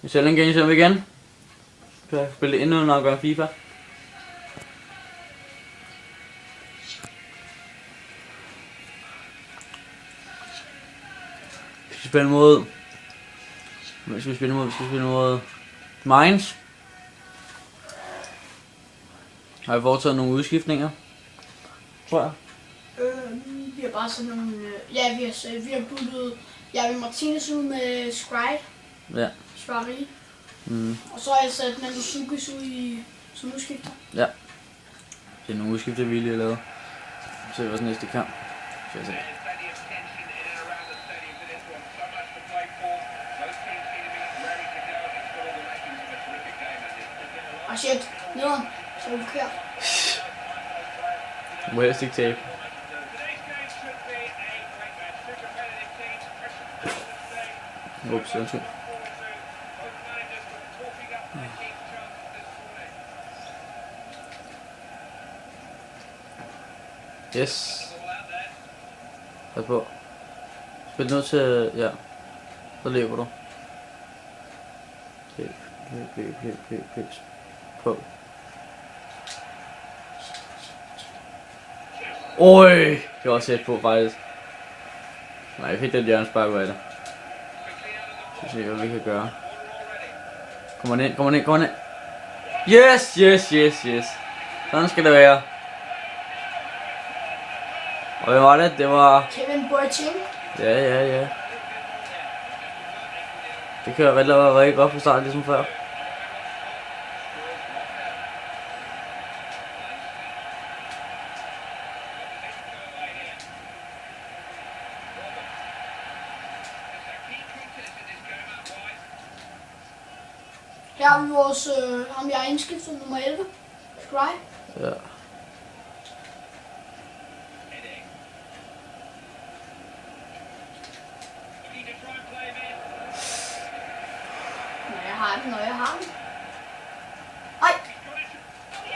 Vi sælger en game server igen. Så jeg kan spille endnu en og gøre FIFA. Vi skal spille mod... Hvad skal vi spille mod? Vi skal spille mod... Mainz. Har vi foretaget nogle udskiftninger? Tror jeg. Vi har bare sådan nogle... ja, vi har puttet Javi Martinez ud med Skride. Ja. Svari. Og så har jeg sat Mandzukic ud i som udskifter. Ja. Det er nogle udskifter, vi lige har lavet. Så vores næste kamp. Så jeg se. Og shit, nederen. Så er vi kørt. Du må helst ikke tabe. Ups, undskyld. Yes. Pas på. Spil ned til... ja. Så lever du. Løb. På. Oj, det var også sæt på faktisk. Nej, jeg fik den hjørnespark ud af det. Så se hvad vi kan gøre. Kom on ind. Yes. Sådan skal det være. Og hvad var det? Det var... Kevin Boateng. Ja. Det kører rigtig godt fra start, ligesom før. Her har vi vores... ham jeg har indskiftet, nummer 11. Skride. Ja. Når jeg har den. Ej!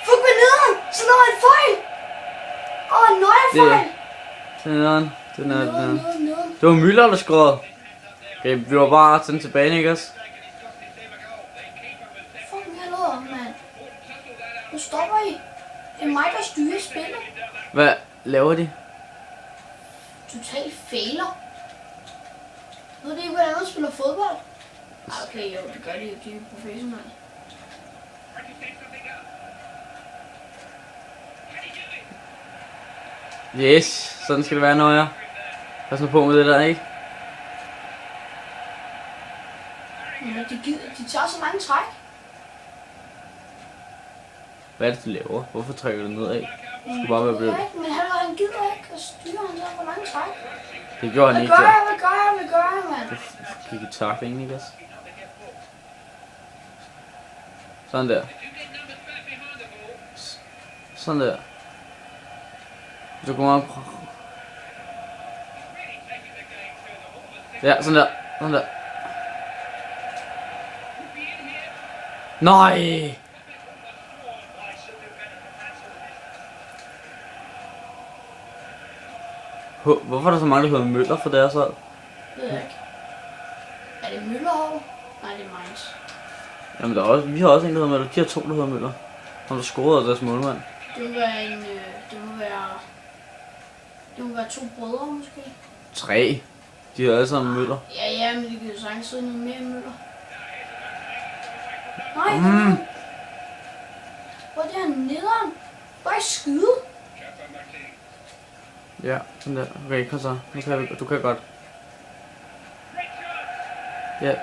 Fuck med nederen! Så når jeg en fejl! Nøjefejl! Den er nederen. Det var Müller, der scorede. Okay, vi var bare sådan tilbage, ikke også? Fuck med helvede, mand. Nu stopper I. Det er mig, der styrer spillet. Hvad laver de? Totalt fejler. Ved du ikke, hvordan man spiller fodbold? Okay, jo, det gør de jo. De er professionelle. Yes, sådan skal det være, når jeg... Pas nu på med det der, ikke? Ja, de tager så mange træk. Hvad er det, du laver? Hvorfor trækker du nedad? Det skulle bare være blevet... Men han gider ikke at styre, han tager for mange træk. Det gjorde han ikke. Hvad gør jeg, mand? Det gik i tackling, ikke også? Sådan der. Sådan der. Så kommer han. Ja, sådan der. Nej! Hvorfor er der så mange, der hedder Møller for deres hold? Det ved jeg ikke. Er det Møllerhold? Nej, det er Mainz. Jamen der er også, vi har også en, der hedder Møller. De har to, der hedder Møller. Har du scoret af deres målmand? Det må være det må være to brødre måske. 3. De er alle sammen Møller. Ja, men de kan jo sagtens sidde noget mere end Møller. Nej, hvor er det her nederen? Bare skyde. Ja, sådan der. Okay, kom så. Du kan godt. Ja.